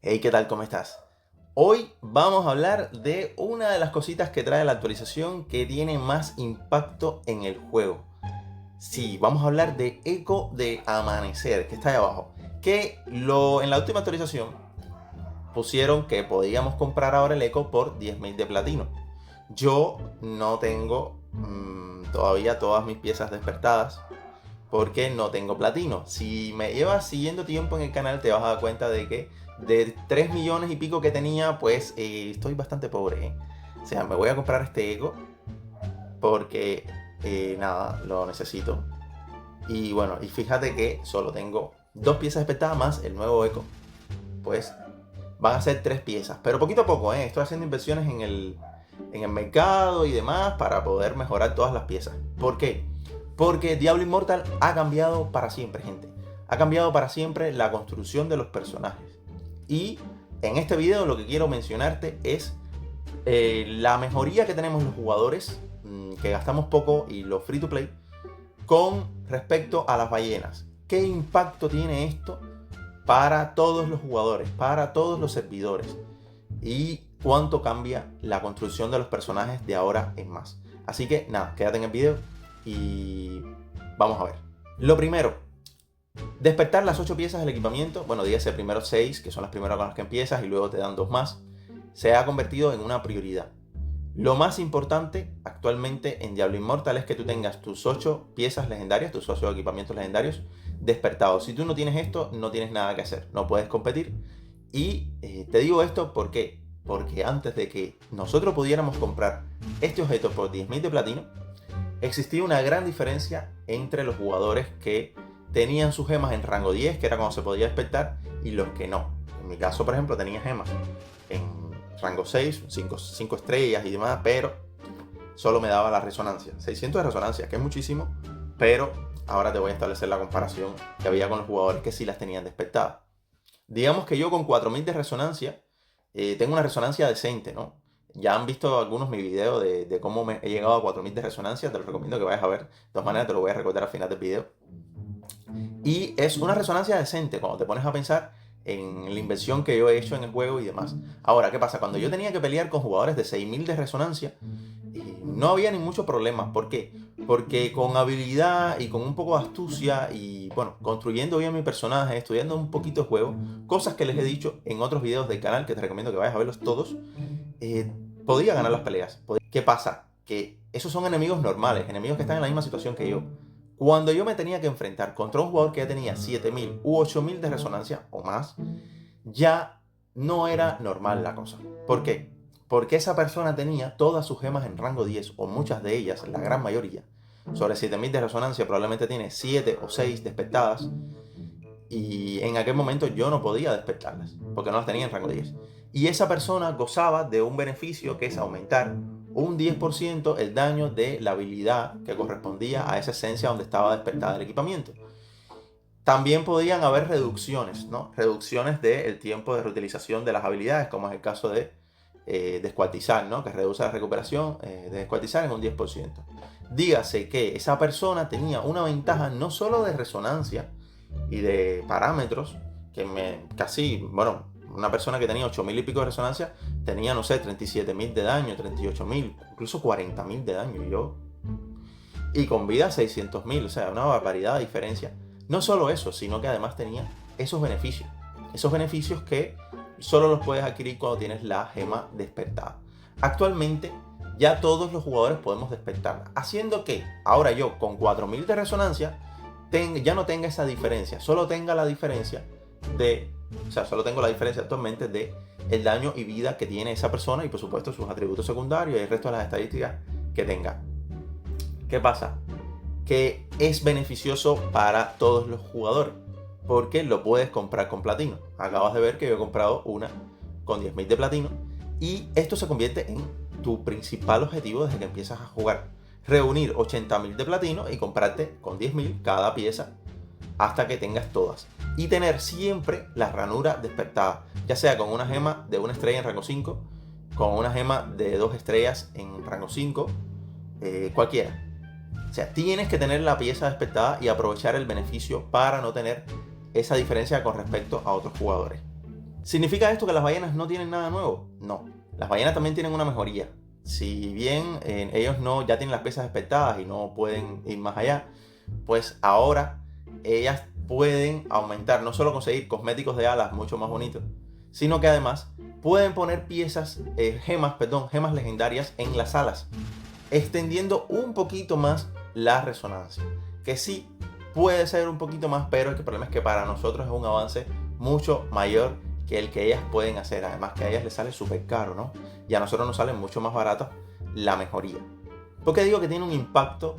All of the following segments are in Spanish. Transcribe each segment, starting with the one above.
Hey, ¿qué tal? ¿Cómo estás? Hoy vamos a hablar de una de las cositas que trae la actualización que tiene más impacto en el juego. Sí, vamos a hablar de Eco de Amanecer, que está ahí abajo. En la última actualización pusieron que podíamos comprar ahora el Eco por 10.000 de platino. Yo no tengo todavía todas mis piezas despertadas porque no tengo platino. Si me llevas siguiendo tiempo en el canal te vas a dar cuenta de que de 3 millones y pico que tenía, pues estoy bastante pobre. O sea, me voy a comprar este Eco porque nada, lo necesito. Y bueno, y fíjate que solo tengo dos piezas despertadas más el nuevo Eco. Pues van a ser tres piezas, pero poquito a poco, estoy haciendo inversiones en el mercado y demás para poder mejorar todas las piezas. ¿Por qué? Porque Diablo Immortal ha cambiado para siempre, gente. Ha cambiado para siempre la construcción de los personajes. Y en este video lo que quiero mencionarte es la mejoría que tenemos los jugadores, que gastamos poco, y los free to play, con respecto a las ballenas. ¿Qué impacto tiene esto para todos los jugadores, para todos los servidores? Y cuánto cambia la construcción de los personajes de ahora en más. Así que nada, quédate en el video y vamos a ver. Lo primero, despertar las 8 piezas del equipamiento. Bueno, dígase primero 6, que son las primeras con las que empiezas, y luego te dan 2 más. Se ha convertido en una prioridad. Lo más importante actualmente en Diablo Immortal es que tú tengas tus 8 piezas legendarias, tus 8 equipamientos legendarios despertados. Si tú no tienes esto, no tienes nada que hacer, no puedes competir. Y te digo esto ¿por qué? Porque antes de que nosotros pudiéramos comprar este objeto por 10.000 de platino, existía una gran diferencia entre los jugadores que tenían sus gemas en rango 10, que era cuando se podía despertar, y los que no. En mi caso, por ejemplo, tenía gemas en rango 6, 5 estrellas y demás, pero solo me daba la resonancia. 600 de resonancia, que es muchísimo, pero ahora te voy a establecer la comparación que había con los jugadores que sí las tenían despertadas. Digamos que yo con 4.000 de resonancia tengo una resonancia decente, ¿no? Ya han visto algunos mi video de cómo he llegado a 4.000 de resonancia, te lo recomiendo que vayas a ver. De todas maneras te lo voy a recordar al final del video. Y es una resonancia decente cuando te pones a pensar en la inversión que yo he hecho en el juego y demás. Ahora, ¿qué pasa? Cuando yo tenía que pelear con jugadores de 6.000 de resonancia, no había ni muchos problemas. ¿Por qué? Porque con habilidad y con un poco de astucia y, bueno, construyendo bien mi personaje, estudiando un poquito el juego, cosas que les he dicho en otros videos del canal, que te recomiendo que vayas a verlos todos, podía ganar las peleas. ¿Qué pasa? Que esos son enemigos normales, enemigos que están en la misma situación que yo. Cuando yo me tenía que enfrentar contra un jugador que ya tenía 7.000 u 8.000 de resonancia o más, ya no era normal la cosa. ¿Por qué? Porque esa persona tenía todas sus gemas en rango 10, o muchas de ellas, la gran mayoría. Sobre 7.000 de resonancia probablemente tiene 7 o 6 despertadas, y en aquel momento yo no podía despertarlas, porque no las tenía en rango 10. Y esa persona gozaba de un beneficio que es aumentar un 10% el daño de la habilidad que correspondía a esa esencia donde estaba despertada el equipamiento. También podían haber reducciones, ¿no? Reducciones del tiempo de reutilización de las habilidades, como es el caso de descuartizar, ¿no? Que reduce la recuperación de descuartizar en un 10%. Dígase que esa persona tenía una ventaja no solo de resonancia y de parámetros, bueno, una persona que tenía 8.000 y pico de resonancia tenía, no sé, 37.000 de daño, 38.000, incluso 40.000 de daño. Y con vida 600.000, o sea, una barbaridad de diferencia. No solo eso, sino que además tenía esos beneficios que solo los puedes adquirir cuando tienes la gema despertada. Actualmente ya todos los jugadores podemos despertarla, haciendo que ahora yo con 4.000 de resonancia ya no tenga esa diferencia, solo tengo la diferencia actualmente de el daño y vida que tiene esa persona, y por supuesto sus atributos secundarios y el resto de las estadísticas que tenga. ¿Qué pasa? Que es beneficioso para todos los jugadores, porque lo puedes comprar con platino. Acabas de ver que yo he comprado una con 10.000 de platino, y esto se convierte en tu principal objetivo desde que empiezas a jugar: reunir 80.000 de platino y comprarte con 10.000 cada pieza hasta que tengas todas, y tener siempre la ranura despertada, ya sea con una gema de 1 estrella en rango 5, con una gema de 2 estrellas en rango 5, cualquiera. O sea, tienes que tener la pieza despertada y aprovechar el beneficio para no tener esa diferencia con respecto a otros jugadores. ¿Significa esto que las ballenas no tienen nada nuevo? No, las ballenas también tienen una mejoría. Si bien ellos ya tienen las piezas expectadas y no pueden ir más allá, pues ahora ellas pueden aumentar, no solo conseguir cosméticos de alas mucho más bonitos, sino que además pueden poner gemas legendarias en las alas, extendiendo un poquito más la resonancia. Que sí puede ser un poquito más, pero el problema es que para nosotros es un avance mucho mayor que el que ellas pueden hacer. Además que a ellas les sale súper caro, ¿no? Y a nosotros nos sale mucho más barato la mejoría. ¿Por qué digo que tiene un impacto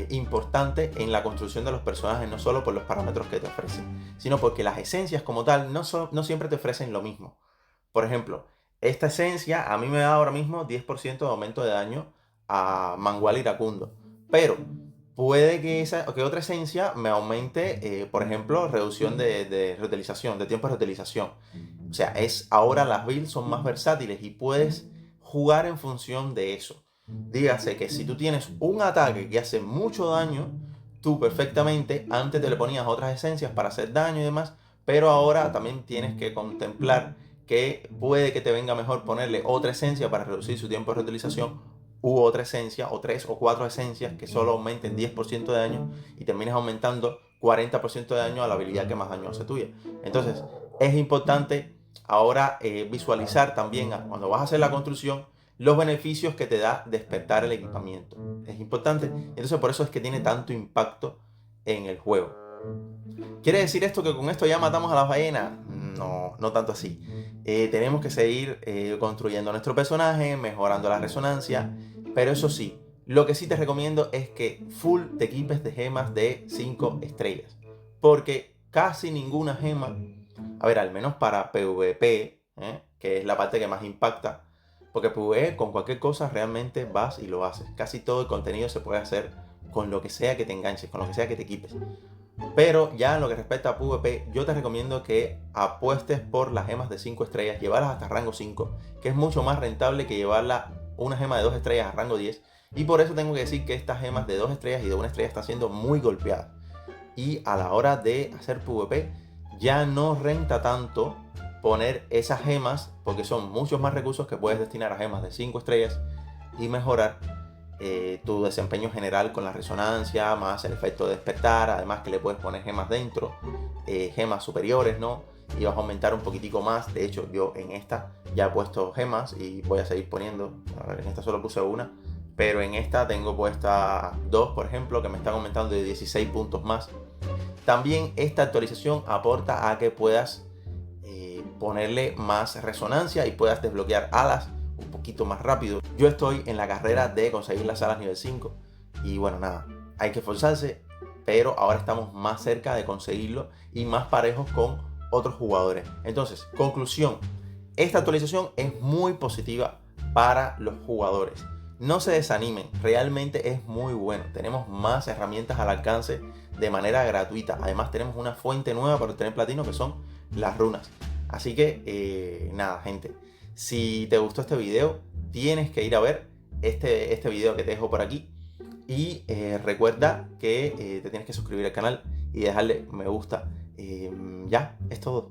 importante en la construcción de los personajes? No solo por los parámetros que te ofrecen, sino porque las esencias como tal no siempre te ofrecen lo mismo. Por ejemplo, esta esencia a mí me da ahora mismo 10% de aumento de daño a Mangual Iracundo. Pero puede que otra esencia me aumente, por ejemplo, reducción de reutilización, de tiempo de reutilización. O sea, ahora las builds son más versátiles y puedes jugar en función de eso. Dígase que si tú tienes un ataque que hace mucho daño, tú perfectamente antes te le ponías otras esencias para hacer daño y demás, pero ahora también tienes que contemplar que puede que te venga mejor ponerle otra esencia para reducir su tiempo de reutilización, u otra esencia, o 3 o 4 esencias que solo aumenten 10% de daño y termines aumentando 40% de daño a la habilidad que más daño hace tuya. Entonces, es importante ahora visualizar también cuando vas a hacer la construcción los beneficios que te da despertar el equipamiento. Es importante, entonces por eso es que tiene tanto impacto en el juego. ¿Quiere decir esto que con esto ya matamos a las ballenas? No, no tanto así. Tenemos que seguir construyendo nuestro personaje, mejorando la resonancia, pero eso sí, lo que sí te recomiendo es que full te equipes de gemas de 5 estrellas, porque casi ninguna gema, a ver, al menos para PvP, que es la parte que más impacta, porque PvE con cualquier cosa realmente vas y lo haces. Casi todo el contenido se puede hacer con lo que sea que te enganches, con lo que sea que te equipes. Pero ya en lo que respecta a PvP, yo te recomiendo que apuestes por las gemas de 5 estrellas, llevarlas hasta rango 5, que es mucho más rentable que llevarla una gema de 2 estrellas a rango 10. Y por eso tengo que decir que estas gemas de 2 estrellas y de 1 estrella están siendo muy golpeadas. Y a la hora de hacer PvP, ya no renta tanto poner esas gemas, porque son muchos más recursos que puedes destinar a gemas de 5 estrellas y mejorar tu desempeño general con la resonancia, más el efecto de despertar, además que le puedes poner gemas dentro, gemas superiores, ¿no? Y vas a aumentar un poquitico más. De hecho, yo en esta ya he puesto gemas y voy a seguir poniendo. A ver, en esta solo puse una, pero en esta tengo puesta 2, por ejemplo, que me están aumentando de 16 puntos más. También esta actualización aporta a que puedas ponerle más resonancia y puedas desbloquear alas un poquito más rápido. Yo estoy en la carrera de conseguir las alas nivel 5 y bueno, nada, hay que esforzarse, pero ahora estamos más cerca de conseguirlo y más parejos con otros jugadores. Entonces, conclusión, esta actualización es muy positiva para los jugadores. No se desanimen, realmente es muy bueno. Tenemos más herramientas al alcance de manera gratuita. Además tenemos una fuente nueva para obtener platino que son las runas. Así que nada, gente, si te gustó este video, tienes que ir a ver este video que te dejo por aquí. Y recuerda que te tienes que suscribir al canal y dejarle me gusta. Ya, es todo.